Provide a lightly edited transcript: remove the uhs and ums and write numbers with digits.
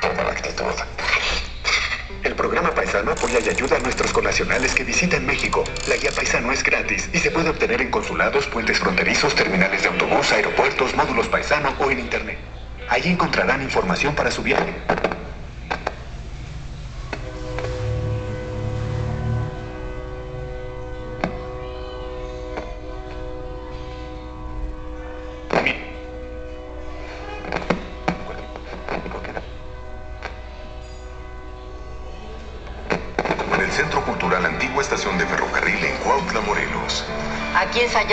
toda la actitud. El programa Paisano apoya y ayuda a nuestros connacionales que visitan México. La guía Paisano es gratis y se puede obtener en consulados, puentes fronterizos, terminales de autobús, aeropuertos, módulos Paisano o en internet. Allí encontrarán información para su viaje. En el Centro Cultural Antigua Estación de Ferrocarril en Cuautla, Morelos. Aquí ensayamos